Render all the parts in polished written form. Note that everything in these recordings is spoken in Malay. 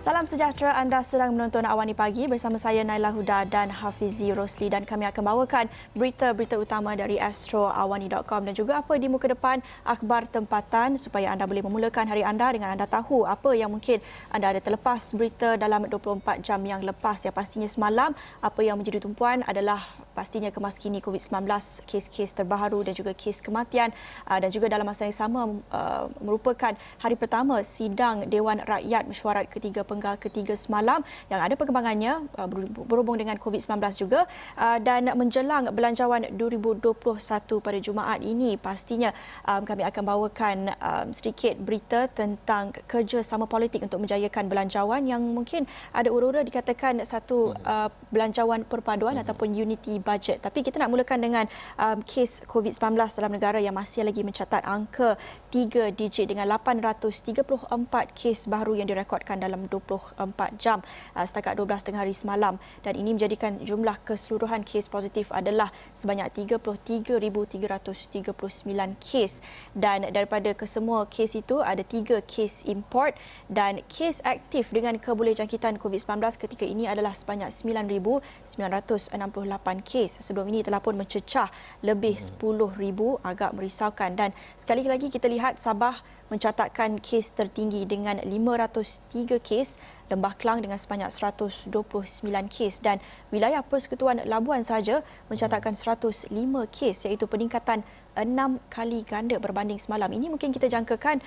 Salam sejahtera, anda sedang menonton Awani Pagi bersama saya Naila Huda dan Hafizi Rosli, dan kami akan bawakan berita-berita utama dari astroawani.com dan juga apa di muka depan akhbar tempatan supaya anda boleh memulakan hari anda dengan anda tahu apa yang mungkin anda ada terlepas berita dalam 24 jam yang lepas. Ya, pastinya semalam apa yang menjadi tumpuan adalah pastinya kemaskini COVID-19, kes-kes terbaru dan juga kes kematian, dan juga dalam masa yang sama merupakan hari pertama sidang Dewan Rakyat Mesyuarat Ketiga Penggal Ketiga semalam yang ada perkembangannya berhubung dengan COVID-19 juga, dan menjelang Belanjawan 2021 pada Jumaat ini pastinya kami akan bawakan sedikit berita tentang kerjasama politik untuk menjayakan belanjawan yang mungkin ada ura-ura dikatakan satu belanjawan perpaduan ataupun unity budget. Tapi kita nak mulakan dengan kes COVID-19 dalam negara yang masih lagi mencatat angka 3 digit dengan 834 kes baru yang direkodkan dalam 24 jam setakat 12 tengah hari semalam, dan ini menjadikan jumlah keseluruhan kes positif adalah sebanyak 33,339 kes, dan daripada kesemua kes itu ada 3 kes import, dan kes aktif dengan kebolehjangkitan COVID-19 ketika ini adalah sebanyak 9,968 kes. Sebelum ini telah pun mencecah lebih 10,000, agak merisaukan. Dan sekali lagi kita lihat Sabah mencatatkan kes tertinggi dengan 503 kes, Lembah Kelang dengan sebanyak 129 kes, dan wilayah Persekutuan Labuan saja mencatatkan 105 kes, iaitu peningkatan 6 kali ganda berbanding semalam. Ini mungkin kita jangkakan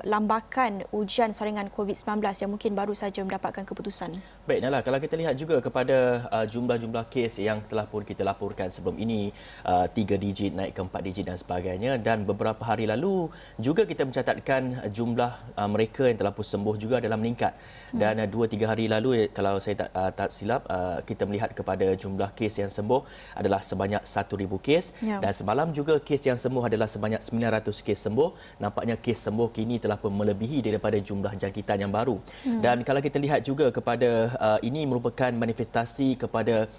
lambakan ujian saringan COVID-19 yang mungkin baru saja mendapatkan keputusan. Baik, Nala, kalau kita lihat juga kepada jumlah-jumlah kes yang telah pun kita laporkan sebelum ini, 3 digit naik ke 4 digit dan sebagainya, dan beberapa hari lalu juga kita mencatatkan jumlah mereka yang telah pun sembuh juga adalah meningkat. Dan 2-3 hari lalu, kalau saya tak silap, kita melihat kepada jumlah kes yang sembuh adalah sebanyak 1,000 kes, dan semalam juga kes yang sembuh adalah sebanyak 900 kes sembuh. Nampaknya kes sembuh kini telah pun melebihi daripada jumlah jangkitan yang baru. Dan kalau kita lihat juga kepada ini merupakan manifestasi kepada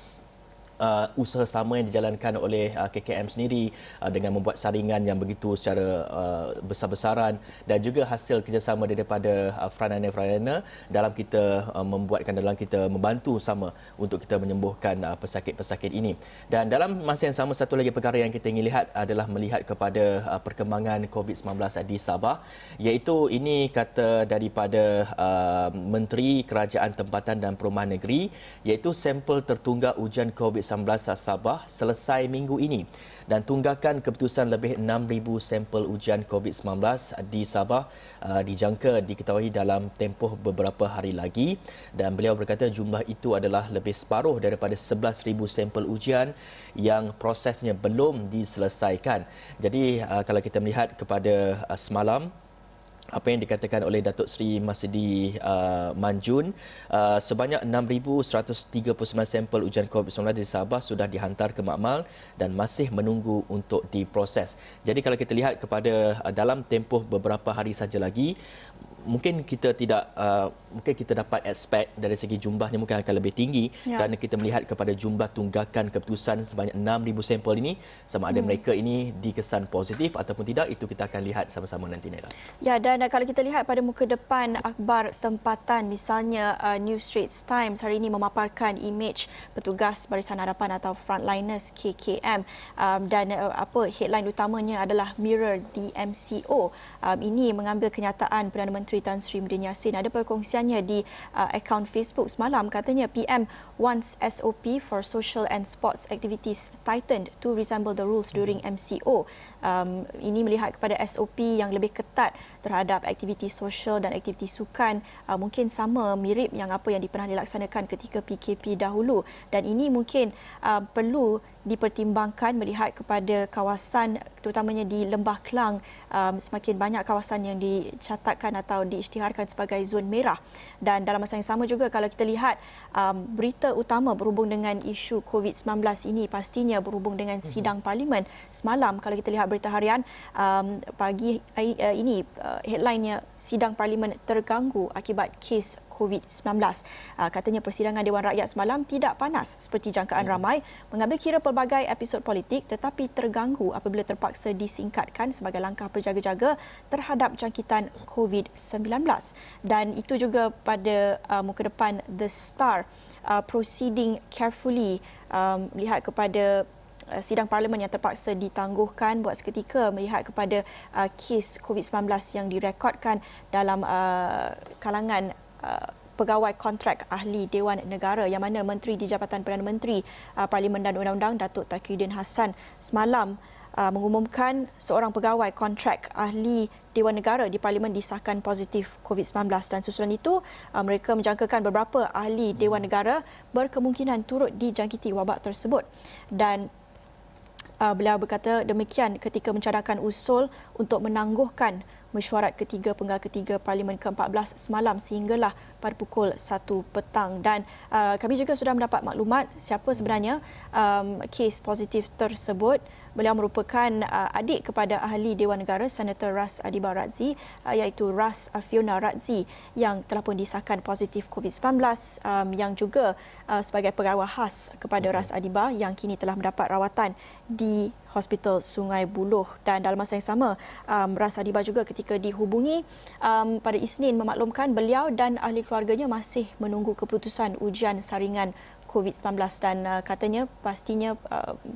usaha sama yang dijalankan oleh KKM sendiri dengan membuat saringan yang begitu secara besar-besaran, dan juga hasil kerjasama daripada frontliner dalam kita membantu sama untuk kita menyembuhkan pesakit-pesakit ini. Dan dalam masa yang sama, satu lagi perkara yang kita ingin lihat adalah melihat kepada perkembangan COVID-19 di Sabah, iaitu ini kata daripada Menteri Kerajaan Tempatan dan Perumahan Negeri, iaitu sampel tertunggak ujian COVID-19 Sabah selesai minggu ini, dan tunggakan keputusan lebih 6,000 sampel ujian COVID-19 di Sabah diketahui dalam tempoh beberapa hari lagi, dan beliau berkata jumlah itu adalah lebih separuh daripada 11,000 sampel ujian yang prosesnya belum diselesaikan. Jadi kalau kita melihat kepada semalam, apa yang dikatakan oleh Datuk Seri Masidi Manjun, sebanyak 6,139 sampel ujian COVID-19 di Sabah sudah dihantar ke makmal dan masih menunggu untuk diproses. Jadi kalau kita lihat kepada dalam tempoh beberapa hari saja lagi, mungkin kita dapat expect dari segi jumlahnya mungkin akan lebih tinggi, kerana kita melihat kepada jumlah tunggakan keputusan sebanyak 6,000 sampel ini, sama ada mereka ini dikesan positif ataupun tidak, itu kita akan lihat sama-sama nanti, Naila. Ya, dan kalau kita lihat pada muka depan akhbar tempatan, misalnya New Straits Times hari ini memaparkan imej petugas Barisan Harapan atau Frontliners KKM, dan headline utamanya adalah Mirror DMCO. Ini mengambil kenyataan Perdana Menteri Tan Sri Muhyiddin Yassin. Ada perkongsiannya di akaun Facebook semalam, katanya PM wants SOP for social and sports activities tightened to resemble the rules during MCO. Ini melihat kepada SOP yang lebih ketat terhadap aktiviti sosial dan aktiviti sukan, mungkin sama mirip yang apa yang pernah dilaksanakan ketika PKP dahulu, dan ini mungkin perlu dipertimbangkan melihat kepada kawasan terutamanya di Lembah Kelang. Semakin banyak kawasan yang dicatatkan atau diisytiharkan sebagai zon merah, dan dalam masa yang sama juga kalau kita lihat berita utama berhubung dengan isu COVID-19 ini pastinya berhubung dengan sidang parlimen semalam. Kalau kita lihat berita harian pagi ini, headline-nya sidang parlimen terganggu akibat kes COVID-19. Katanya persidangan Dewan Rakyat semalam tidak panas seperti jangkaan ramai, mengambil kira pelbagai episod politik tetapi terganggu apabila terpaksa disingkatkan sebagai langkah berjaga-jaga terhadap jangkitan COVID-19. Dan itu juga pada muka depan The Star, proceeding carefully, melihat kepada sidang parlimen yang terpaksa ditangguhkan buat seketika melihat kepada kes COVID-19 yang direkodkan dalam kalangan pegawai kontrak ahli Dewan Negara, yang mana Menteri di Jabatan Perdana Menteri Parlimen dan Undang-Undang Datuk Taqiyuddin Hassan semalam mengumumkan seorang pegawai kontrak ahli Dewan Negara di Parlimen disahkan positif COVID-19, dan susulan itu mereka menjangkakan beberapa ahli Dewan Negara berkemungkinan turut dijangkiti wabak tersebut. Dan beliau berkata demikian ketika mencadangkan usul untuk menangguhkan mesyuarat ketiga penggal ketiga Parlimen ke-14 semalam sehinggalah pada pukul 1 petang. Dan kami juga sudah mendapat maklumat siapa sebenarnya kes positif tersebut. Beliau merupakan adik kepada ahli Dewan Negara Senator Ras Adiba Razzi, iaitu Ras Fiona Razzi, yang telah pun disahkan positif COVID-19, yang juga sebagai pegawai khas kepada Ras Adiba yang kini telah mendapat rawatan di Hospital Sungai Buloh. Dan dalam masa yang sama, Ras Adiba juga ketika dihubungi pada Isnin memaklumkan beliau dan ahli keluarganya masih menunggu keputusan ujian saringan COVID-19, dan katanya pastinya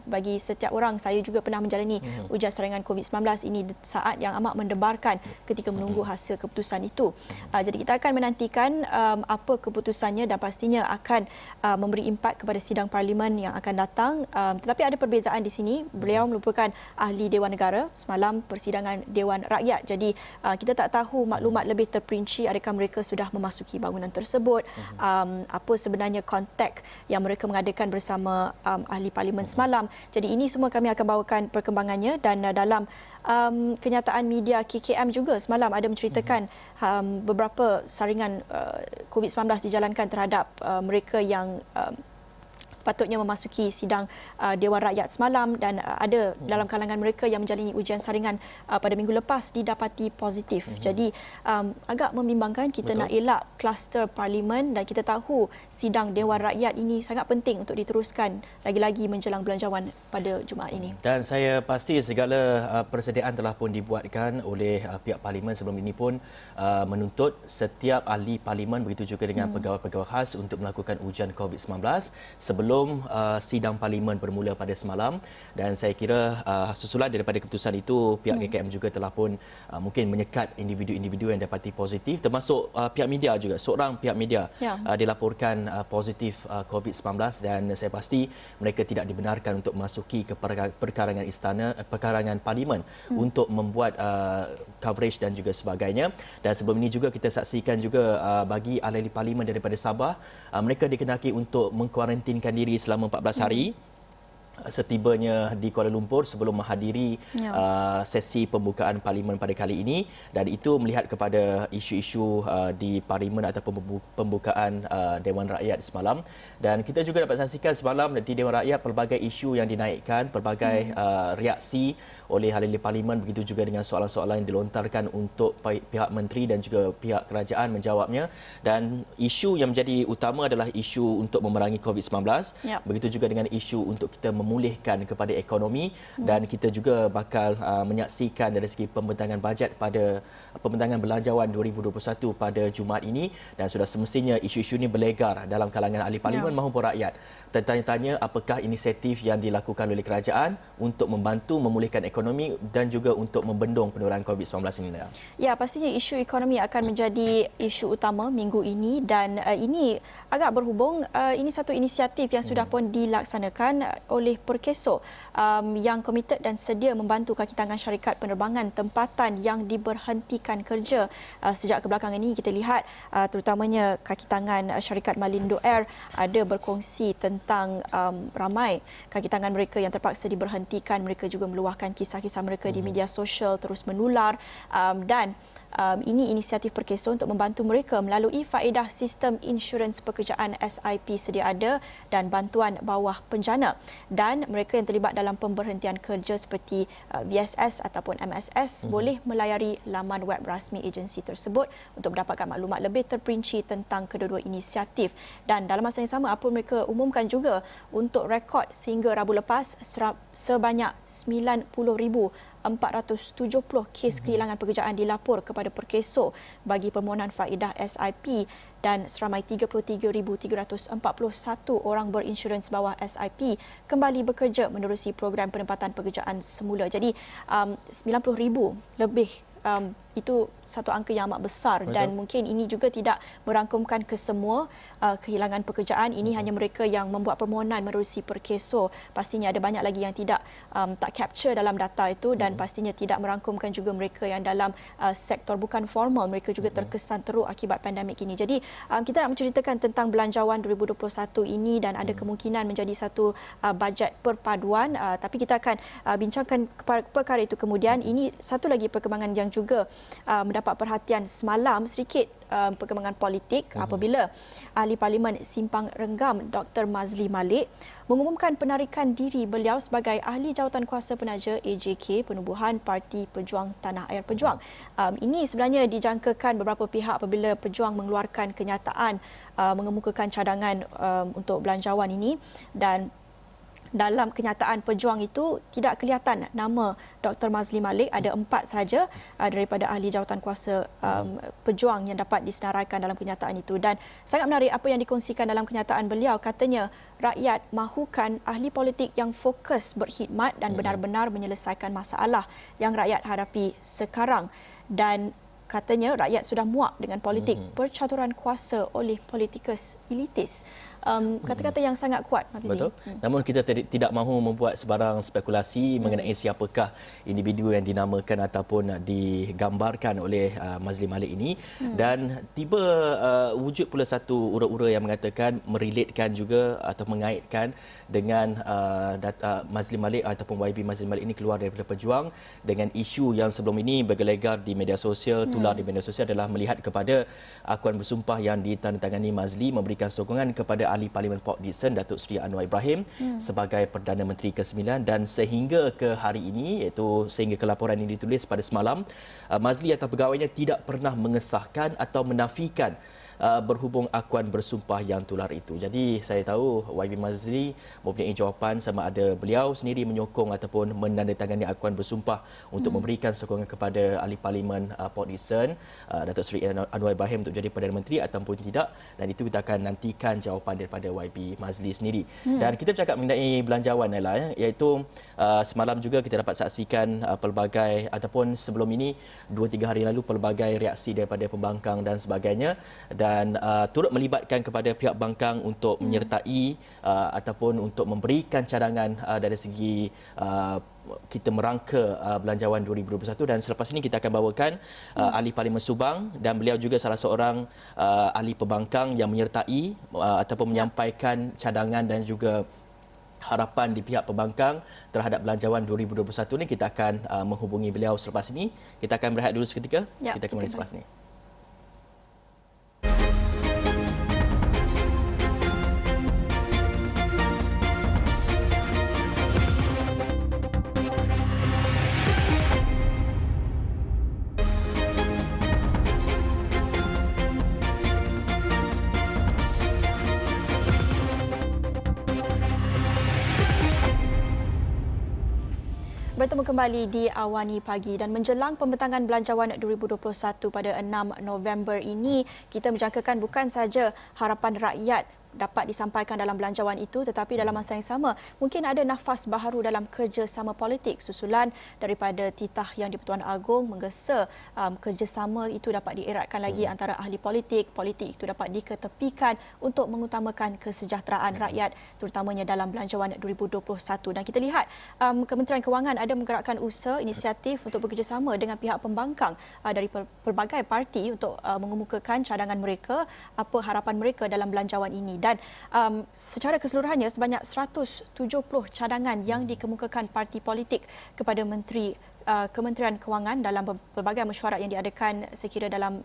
bagi setiap orang, saya juga pernah menjalani ujian saringan COVID-19, ini saat yang amat mendebarkan ketika menunggu hasil keputusan itu. Jadi kita akan menantikan apa keputusannya dan pastinya akan memberi impak kepada sidang parlimen yang akan datang. Tetapi ada perbezaan di sini, beliau merupakan ahli Dewan Negara, semalam persidangan Dewan Rakyat. Jadi kita tak tahu maklumat lebih terperinci adakah mereka sudah memasuki bangunan tersebut, apa sebenarnya kontak yang mereka mengadakan bersama ahli parlimen semalam. Jadi ini semua kami akan bawakan perkembangannya, dan dalam kenyataan media KKM juga semalam ada menceritakan beberapa saringan COVID-19 dijalankan terhadap mereka yang sepatutnya memasuki sidang Dewan Rakyat semalam, dan ada dalam kalangan mereka yang menjalani ujian saringan pada minggu lepas didapati positif. Jadi agak membimbangkan. Kita nak elak kluster parlimen, dan kita tahu sidang Dewan Rakyat ini sangat penting untuk diteruskan lagi-lagi menjelang belanjawan pada Jumaat ini. Dan saya pasti segala persediaan telah pun dibuatkan oleh pihak parlimen sebelum ini pun menuntut setiap ahli parlimen, begitu juga dengan pegawai-pegawai khas untuk melakukan ujian COVID-19 sebelum sidang parlimen bermula pada semalam. Dan saya kira susulan daripada keputusan itu, pihak KKM juga telah pun mungkin menyekat individu-individu yang dapati positif, termasuk pihak media juga. Seorang pihak media dilaporkan positif COVID-19, dan saya pasti mereka tidak dibenarkan untuk memasuki ke perkarangan istana, perkarangan parlimen untuk membuat coverage dan juga sebagainya. Dan sebelum ini juga kita saksikan juga bagi ahli parlimen daripada Sabah, mereka dikenaki untuk mengkuarantinkan diri selama 14 hari setibanya di Kuala Lumpur sebelum menghadiri sesi pembukaan parlimen pada kali ini. Dan itu melihat kepada isu-isu di parlimen atau pembukaan Dewan Rakyat semalam. Dan kita juga dapat saksikan semalam di Dewan Rakyat pelbagai isu yang dinaikkan, pelbagai reaksi oleh ahli parlimen, begitu juga dengan soalan-soalan yang dilontarkan untuk pihak menteri dan juga pihak kerajaan menjawabnya. Dan isu yang menjadi utama adalah isu untuk memerangi COVID-19, begitu juga dengan isu untuk kita memulihkan kepada ekonomi, dan kita juga bakal menyaksikan dari segi pembentangan bajet pada pembentangan belanjawan 2021 pada Jumaat ini. Dan sudah semestinya isu-isu ini berlegar dalam kalangan ahli parlimen maupun rakyat. Tertanya-tanya apakah inisiatif yang dilakukan oleh kerajaan untuk membantu memulihkan ekonomi dan juga untuk membendung penularan COVID-19 ini. Ya, pastinya isu ekonomi akan menjadi isu utama minggu ini, dan ini agak berhubung, ini satu inisiatif yang sudah pun dilaksanakan oleh Perkeso yang komited dan sedia membantu kaki tangan syarikat penerbangan tempatan yang diberhentikan kerja sejak kebelakangan ini. Kita lihat terutamanya kaki tangan syarikat Malindo Air ada berkongsi tentang ramai kaki tangan mereka yang terpaksa diberhentikan. Mereka juga meluahkan kisah-kisah mereka di media sosial terus menular, dan ini inisiatif Perkeso untuk membantu mereka melalui faedah sistem insurans pekerjaan SIP sedia ada dan bantuan bawah penjana. Dan mereka yang terlibat dalam pemberhentian kerja seperti VSS ataupun MSS boleh melayari laman web rasmi agensi tersebut untuk mendapatkan maklumat lebih terperinci tentang kedua-dua inisiatif. Dan dalam masa yang sama, apa mereka umumkan juga untuk rekod sehingga Rabu lepas sebanyak 90,470 kes kehilangan pekerjaan dilapor kepada Perkeso bagi permohonan faedah SIP dan seramai 33,341 orang berinsurans bawah SIP kembali bekerja menerusi program penempatan pekerjaan semula. Jadi 90,000 lebih itu satu angka yang amat besar. Betul. Dan mungkin ini juga tidak merangkumkan kesemua kehilangan pekerjaan. Ini hanya mereka yang membuat permohonan menerusi Perkeso. Pastinya ada banyak lagi yang tidak tak capture dalam data itu dan pastinya tidak merangkumkan juga mereka yang dalam sektor bukan formal. Mereka juga terkesan teruk akibat pandemik ini. Jadi kita nak menceritakan tentang Belanjawan 2021 ini dan ada kemungkinan menjadi satu bajet perpaduan, tapi kita akan bincangkan perkara itu kemudian. Ini satu lagi perkembangan yang juga mendapat perhatian semalam, sedikit perkembangan politik apabila Ahli Parlimen Simpang Renggam Dr. Mazli Malik mengumumkan penarikan diri beliau sebagai Ahli Jawatankuasa Penaja AJK Penubuhan Parti Pejuang Tanah Air Pejuang. Ini sebenarnya dijangkakan beberapa pihak apabila Pejuang mengeluarkan kenyataan mengemukakan cadangan untuk belanjawan ini, dan dalam kenyataan Pejuang itu tidak kelihatan nama Dr. Mazli Malik. Ada 4 sahaja daripada ahli jawatankuasa Pejuang yang dapat disenaraikan dalam kenyataan itu. Dan sangat menarik apa yang dikongsikan dalam kenyataan beliau. Katanya rakyat mahukan ahli politik yang fokus berkhidmat dan benar-benar menyelesaikan masalah yang rakyat hadapi sekarang. Dan katanya rakyat sudah muak dengan politik percaturan kuasa oleh politikus elitis. Kata-kata yang sangat kuat, Hafizi. Betul. Namun kita tidak mahu membuat sebarang spekulasi mengenai siapakah individu yang dinamakan ataupun digambarkan oleh Mazli Malik ini. Dan tiba wujud pula satu ura-ura yang mengatakan merelatekan juga atau mengaitkan dengan Mazli Malik ataupun YB Mazli Malik ini keluar daripada Pejuang dengan isu yang sebelum ini bergelegar di media sosial, tular di media sosial adalah melihat kepada akuan bersumpah yang ditandatangani Mazli memberikan sokongan kepada Ahli Parlimen Port Dickson Datuk Seri Anwar Ibrahim sebagai Perdana Menteri ke-9, dan sehingga ke hari ini, iaitu sehingga ke laporan ini ditulis pada semalam, Mazli atau pegawainya tidak pernah mengesahkan atau menafikan berhubung akuan bersumpah yang tular itu. Jadi saya tahu YB Mazli mempunyai jawapan sama ada beliau sendiri menyokong ataupun menandatangani akuan bersumpah untuk memberikan sokongan kepada Ahli Parlimen Port Dickson Datuk Seri Anwar Ibrahim untuk jadi Perdana Menteri ataupun tidak, dan itu kita akan nantikan jawapan daripada YB Mazli sendiri. Dan kita bercakap mengenai belanjawan, Naila, iaitu semalam juga kita dapat saksikan pelbagai ataupun sebelum ini 2-3 hari lalu pelbagai reaksi daripada pembangkang dan sebagainya, dan turut melibatkan kepada pihak bangkang untuk menyertai ataupun untuk memberikan cadangan dari segi kita merangka Belanjawan 2021. Dan selepas ini kita akan bawakan Ahli Parlimen Subang, dan beliau juga salah seorang ahli pembangkang yang menyertai ataupun menyampaikan cadangan dan juga harapan di pihak pembangkang terhadap Belanjawan 2021 ini. Kita akan menghubungi beliau selepas ini. Kita akan berehat dulu seketika. Kita kembali selepas ini. Bertemu kembali di Awani Pagi, dan menjelang pembentangan Belanjawan 2021 pada 6 November ini, kita menjangkakan bukan saja harapan rakyat dapat disampaikan dalam belanjawan itu, tetapi dalam masa yang sama mungkin ada nafas baharu dalam kerjasama politik susulan daripada titah yang di-Pertuan Agong menggesa kerjasama itu dapat dieratkan lagi antara ahli politik itu dapat diketepikan untuk mengutamakan kesejahteraan rakyat terutamanya dalam belanjawan 2021. Dan kita lihat Kementerian Kewangan ada menggerakkan usaha inisiatif untuk bekerjasama dengan pihak pembangkang dari pelbagai parti untuk mengemukakan cadangan mereka, apa harapan mereka dalam belanjawan ini. Dan secara keseluruhannya sebanyak 170 cadangan yang dikemukakan parti politik kepada Menteri Kementerian Kewangan dalam pelbagai mesyuarat yang diadakan sekira dalam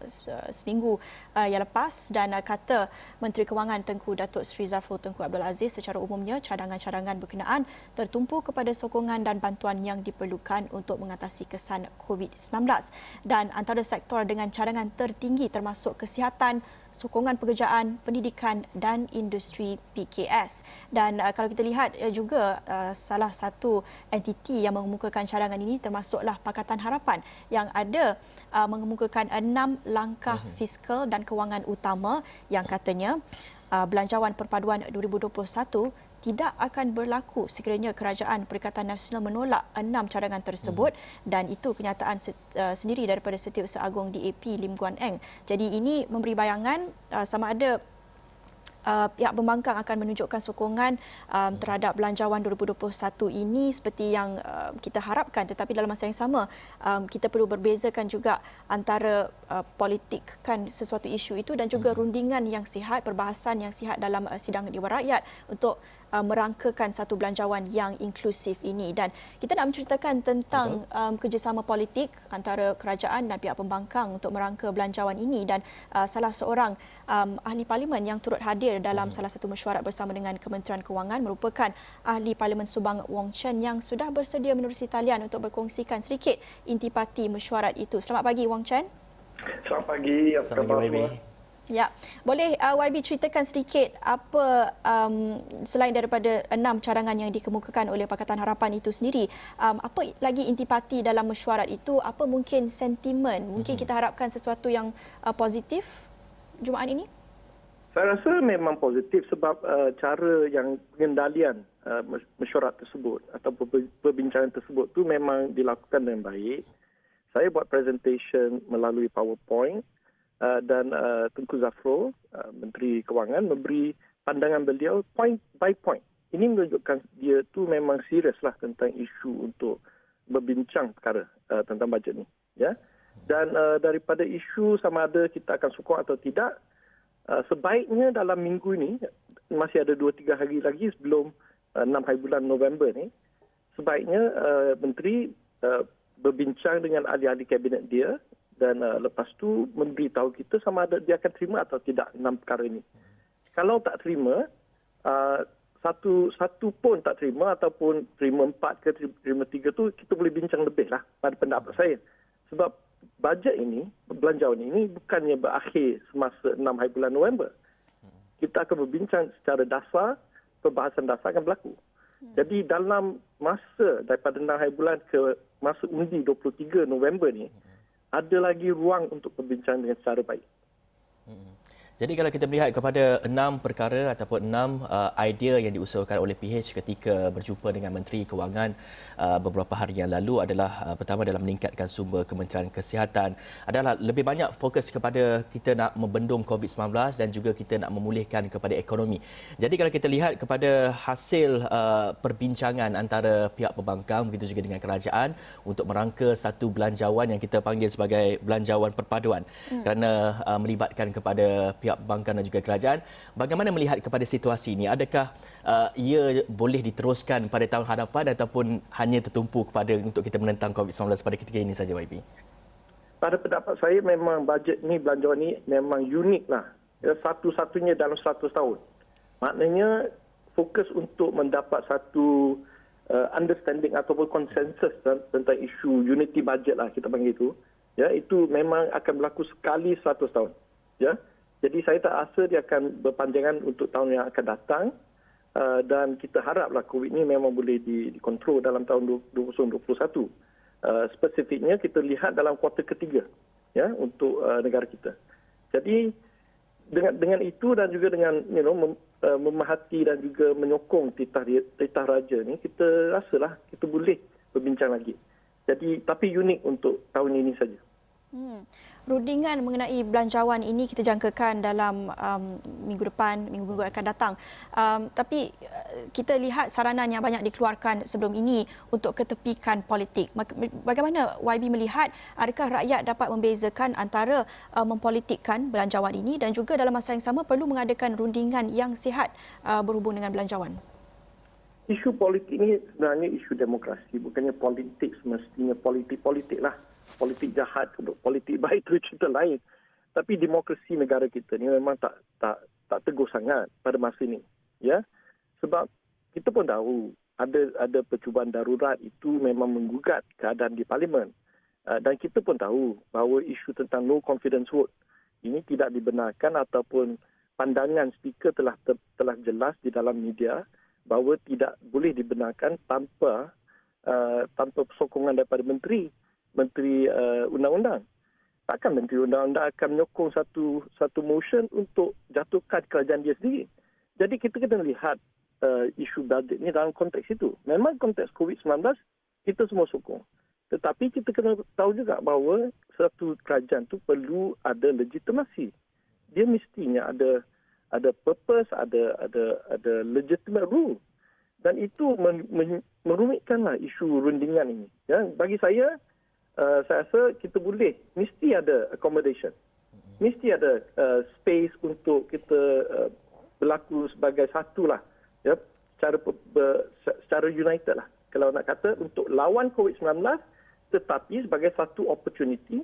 seminggu yang lepas, dan kata Menteri Kewangan Tengku Datuk Seri Zafrul Tengku Abdul Aziz, secara umumnya cadangan-cadangan berkenaan tertumpu kepada sokongan dan bantuan yang diperlukan untuk mengatasi kesan COVID-19, dan antara sektor dengan cadangan tertinggi termasuk kesihatan, sokongan pekerjaan, pendidikan dan industri PKS. Dan kalau kita lihat juga salah satu entiti yang mengemukakan cadangan ini termasuklah Pakatan Harapan yang ada mengemukakan 6 langkah fiskal dan kewangan utama yang katanya Belanjawan Perpaduan 2021 tidak akan berlaku sekiranya Kerajaan Perikatan Nasional menolak 6 cadangan tersebut, dan itu kenyataan sendiri daripada Setiausaha Agong DAP Lim Guan Eng. Jadi ini memberi bayangan sama ada pihak pembangkang akan menunjukkan sokongan terhadap Belanjawan 2021 ini seperti yang kita harapkan, tetapi dalam masa yang sama kita perlu berbezakan juga antara politikkan sesuatu isu itu dan juga rundingan yang sihat, perbahasan yang sihat dalam sidang Dewan Rakyat untuk merangkakan satu belanjawan yang inklusif ini. Dan kita nak menceritakan tentang kerjasama politik antara kerajaan dan pihak pembangkang untuk merangka belanjawan ini, dan salah seorang ahli parlimen yang turut hadir dalam salah satu mesyuarat bersama dengan Kementerian Kewangan merupakan ahli Parlimen Subang Wong Chen yang sudah bersedia menerusi talian untuk berkongsikan sedikit intipati mesyuarat itu. Selamat pagi Wong Chen. Selamat pagi. Selamat pagi YB. Ya, boleh YB ceritakan sedikit apa selain daripada 6 cadangan yang dikemukakan oleh Pakatan Harapan itu sendiri, apa lagi intipati dalam mesyuarat itu, apa mungkin sentimen, mungkin kita harapkan sesuatu yang positif Jumaat ini? Saya rasa memang positif sebab cara yang pengendalian mesyuarat tersebut atau perbincangan tersebut tu memang dilakukan dengan baik. Saya buat presentation melalui PowerPoint dan Tengku Zafrul, Menteri Kewangan, memberi pandangan beliau point by point. Ini menunjukkan dia tu memang serius lah tentang isu untuk berbincang perkara tentang bajet ni. Ya? Dan daripada isu sama ada kita akan sokong atau tidak, sebaiknya dalam minggu ini, masih ada 2-3 hari lagi sebelum 6 hari bulan November ni, sebaiknya Menteri berbincang dengan ahli-ahli kabinet dia dan lepas tu memberitahu kita sama ada dia akan terima atau tidak 6 perkara ini. Kalau tak terima, satu pun tak terima ataupun terima 4 ke terima 3 tu, kita boleh bincang lebih lah pada pendapat saya. Sebab bajet ini, belanjawan ini bukannya berakhir semasa 6 hari bulan November. Kita akan berbincang secara dasar, perbahasan dasar akan berlaku. Jadi dalam masa daripada 6 hari bulan ke masa undi 23 November ni, ada lagi ruang untuk berbincang dengan secara baik. Jadi kalau kita melihat kepada 6 perkara ataupun 6 idea yang diusulkan oleh PH ketika berjumpa dengan Menteri Kewangan beberapa hari yang lalu adalah pertama dalam meningkatkan sumber Kementerian Kesihatan, adalah lebih banyak fokus kepada kita nak membendung COVID-19 dan juga kita nak memulihkan kepada ekonomi. Jadi kalau kita lihat kepada hasil perbincangan antara pihak pembangkang begitu juga dengan kerajaan untuk merangka satu belanjawan yang kita panggil sebagai Belanjawan Perpaduan kerana melibatkan kepada pihak pembangkang dan juga kerajaan. Bagaimana melihat kepada situasi ini? Adakah ia boleh diteruskan pada tahun hadapan ataupun hanya tertumpu kepada untuk kita menentang COVID-19 pada ketika ini saja, YB? Pada pendapat saya memang bajet ni, belanjawan ni memang unik lah. Satu-satunya dalam 100 tahun. Maknanya fokus untuk mendapat satu understanding ataupun konsensus tentang isu unity budget lah kita panggil itu. Ya, itu memang akan berlaku sekali 100 tahun. Ya. Jadi saya tak rasa dia akan berpanjangan untuk tahun yang akan datang dan kita haraplah COVID ini memang boleh dikontrol dalam tahun 2021. Spesifiknya kita lihat dalam kuartal ketiga ya untuk negara kita. Jadi dengan itu dan juga dengan memahati dan juga menyokong titah raja ni, kita rasalah kita boleh berbincang lagi. Jadi tapi unik untuk tahun ini saja. Rundingan mengenai belanjawan ini kita jangkakan dalam minggu depan, minggu-minggu akan datang. Tapi kita lihat saranan yang banyak dikeluarkan sebelum ini untuk ketepikan politik. Bagaimana YB melihat, adakah rakyat dapat membezakan antara mempolitikkan belanjawan ini dan juga dalam masa yang sama perlu mengadakan rundingan yang sihat berhubung dengan belanjawan? isu politik ini sebenarnya isu demokrasi, bukannya politik semestinya politik lah. Politik jahat, politik baik itu cerita lain. Tapi demokrasi negara kita ni memang tak teguh sangat pada masa ini, ya. Sebab kita pun tahu ada percubaan darurat itu memang menggugat keadaan di parlimen. Dan kita pun tahu bahawa isu tentang no confidence vote ini tidak dibenarkan ataupun pandangan speaker telah jelas di dalam media bahawa tidak boleh dibenarkan tanpa sokongan daripada menteri undang-undang. Takkan menteri undang-undang akan menyokong satu motion untuk jatuhkan kerajaan dia sendiri. Jadi kita kena lihat isu budget ni dalam konteks itu. Memang konteks COVID-19 kita semua sokong. Tetapi kita kena tahu juga bahawa satu kerajaan tu perlu ada legitimasi. Dia mestinya ada purpose, ada legitimate rule. Dan itu merumitkanlah isu rundingan ini. Ya, bagi saya rasa kita mesti ada accommodation. Mesti ada space untuk kita berlaku sebagai satulah, ya, secara united lah. Kalau nak kata untuk lawan COVID-19, tetapi sebagai satu opportunity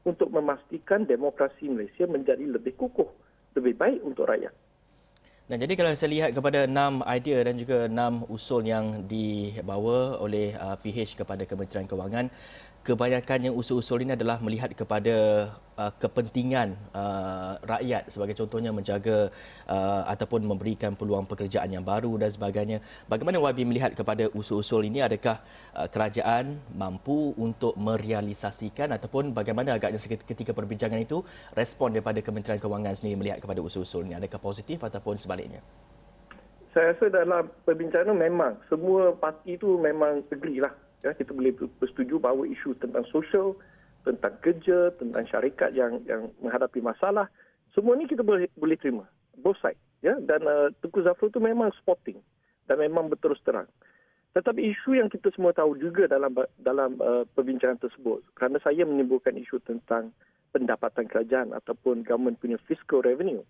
untuk memastikan demokrasi Malaysia menjadi lebih kukuh, lebih baik untuk rakyat. Dan jadi kalau saya lihat kepada 6 idea dan juga 6 usul yang dibawa oleh PH kepada Kementerian Kewangan, kebanyakannya usul-usul ini adalah melihat kepada kepentingan rakyat, sebagai contohnya menjaga ataupun memberikan peluang pekerjaan yang baru dan sebagainya. Bagaimana YB melihat kepada usul-usul ini? Adakah kerajaan mampu untuk merealisasikan ataupun bagaimana agaknya ketika perbincangan itu respon daripada Kementerian Kewangan sendiri melihat kepada usul-usul ini? Adakah positif ataupun sebaliknya? Saya rasa dalam perbincangan memang semua parti itu memang agree lah. Ya, kita boleh bersetuju bahawa isu tentang sosial, tentang kerja, tentang syarikat yang menghadapi masalah, semua ni kita boleh terima. Both side. Ya? Dan Tengku Zafrul tu memang sporting dan memang berterus terang. Tetapi isu yang kita semua tahu juga dalam perbincangan tersebut, kerana saya menimbulkan isu tentang pendapatan kerajaan ataupun government punya fiscal revenue,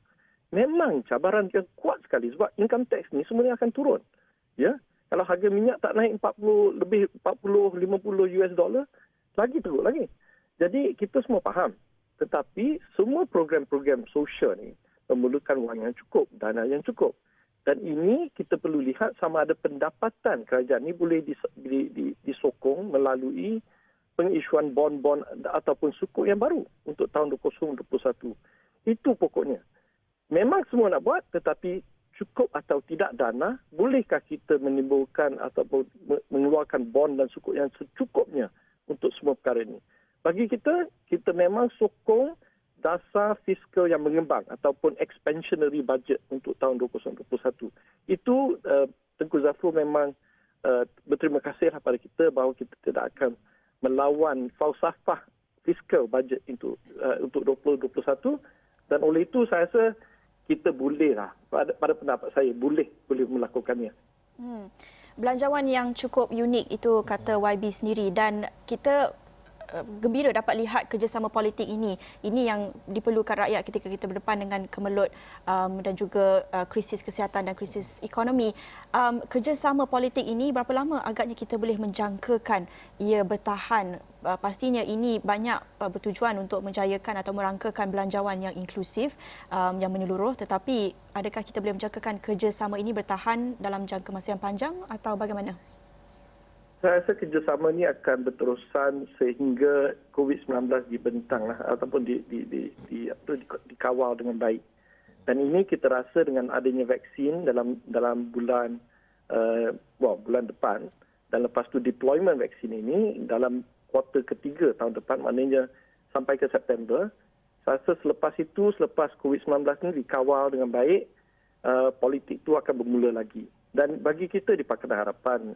memang cabaran yang kuat sekali sebab income tax ni semuanya akan turun. Ya? Kalau harga minyak tak naik 50 50 US dollar, lagi teruk lagi. Jadi kita semua faham. Tetapi semua program-program sosial ni memerlukan wang yang cukup, dana yang cukup. Dan ini kita perlu lihat sama ada pendapatan kerajaan ni boleh disokong melalui pengisuan bond-bond ataupun sukuk yang baru untuk tahun 2021. Itu pokoknya. Memang semua nak buat, tetapi cukup atau tidak dana, bolehkah kita menimbulkan ataupun mengeluarkan bond dan sukuk yang secukupnya untuk semua perkara ini? Bagi kita memang sokong dasar fiskal yang mengembang ataupun expansionary budget untuk tahun 2021. Itu Tengku Zafrul memang berterima kasih pada kita bahawa kita tidak akan melawan falsafah fiskal budget untuk 2021, dan oleh itu saya rasa kita bolehlah, pada pendapat saya, boleh melakukannya. Belanjawan yang cukup unik itu kata YB sendiri, dan kita gembira dapat lihat kerjasama politik ini. Ini yang diperlukan rakyat ketika kita berdepan dengan kemelut dan juga krisis kesihatan dan krisis ekonomi. Kerjasama politik ini berapa lama agaknya kita boleh menjangkakan ia bertahan? Pastinya ini banyak bertujuan untuk menjayakan atau merangkakan belanjawan yang inklusif, yang menyeluruh. Tetapi adakah kita boleh menjangkakan kerjasama ini bertahan dalam jangka masa yang panjang atau bagaimana? Saya rasa kerjasama ini akan berterusan sehingga COVID-19 dibentang ataupun dikawal dengan baik. Dan ini kita rasa dengan adanya vaksin dalam bulan depan, dan lepas tu deployment vaksin ini dalam kuartal ketiga tahun depan, maknanya sampai ke September. Saya rasa selepas COVID-19 ini dikawal dengan baik, politik itu akan bermula lagi. Dan bagi kita di Pakatan Harapan,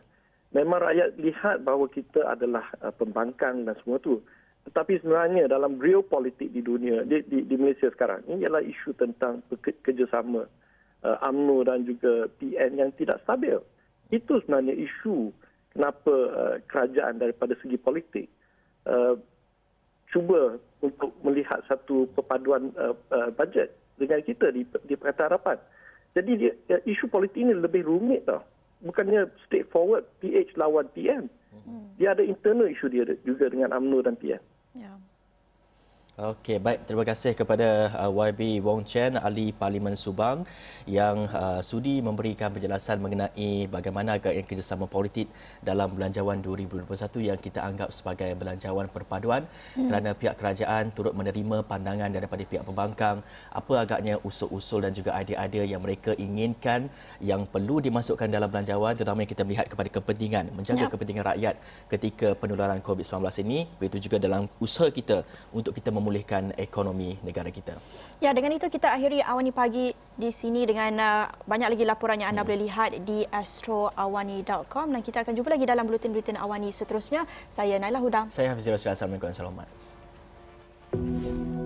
memang rakyat lihat bahawa kita adalah pembangkang dan semua itu. Tetapi sebenarnya dalam real politik di dunia, di Malaysia sekarang, ini ialah isu tentang kerjasama UMNO dan juga PN yang tidak stabil. Itu sebenarnya isu kenapa kerajaan daripada segi politik cuba untuk melihat satu perpaduan bajet dengan kita di Pakatan Harapan. Jadi isu politik ini lebih rumit tau. bukannya straightforward PH lawan PM. Dia ada internal isu dia juga dengan UMNO dan PM. Ya. Okey, baik. Terima kasih kepada YB Wong Chen, Ahli Parlimen Subang yang sudi memberikan penjelasan mengenai bagaimana agaknya kerjasama politik dalam Belanjawan 2021 yang kita anggap sebagai belanjawan perpaduan kerana pihak kerajaan turut menerima pandangan daripada pihak pembangkang apa agaknya usul-usul dan juga idea-idea yang mereka inginkan yang perlu dimasukkan dalam belanjawan, terutama kita melihat kepada kepentingan, menjaga kepentingan rakyat ketika penularan COVID-19 ini, begitu juga dalam usaha kita untuk kita memulihkan ekonomi negara kita. Ya, dengan itu kita akhiri Awani Pagi di sini dengan banyak lagi laporan yang anda boleh lihat di astroawani.com dan kita akan jumpa lagi dalam buletin-buletin Awani seterusnya. Saya Naila Huda. Saya Hafizul Rasila. Assalamualaikum warahmatullahi wabarakatuh.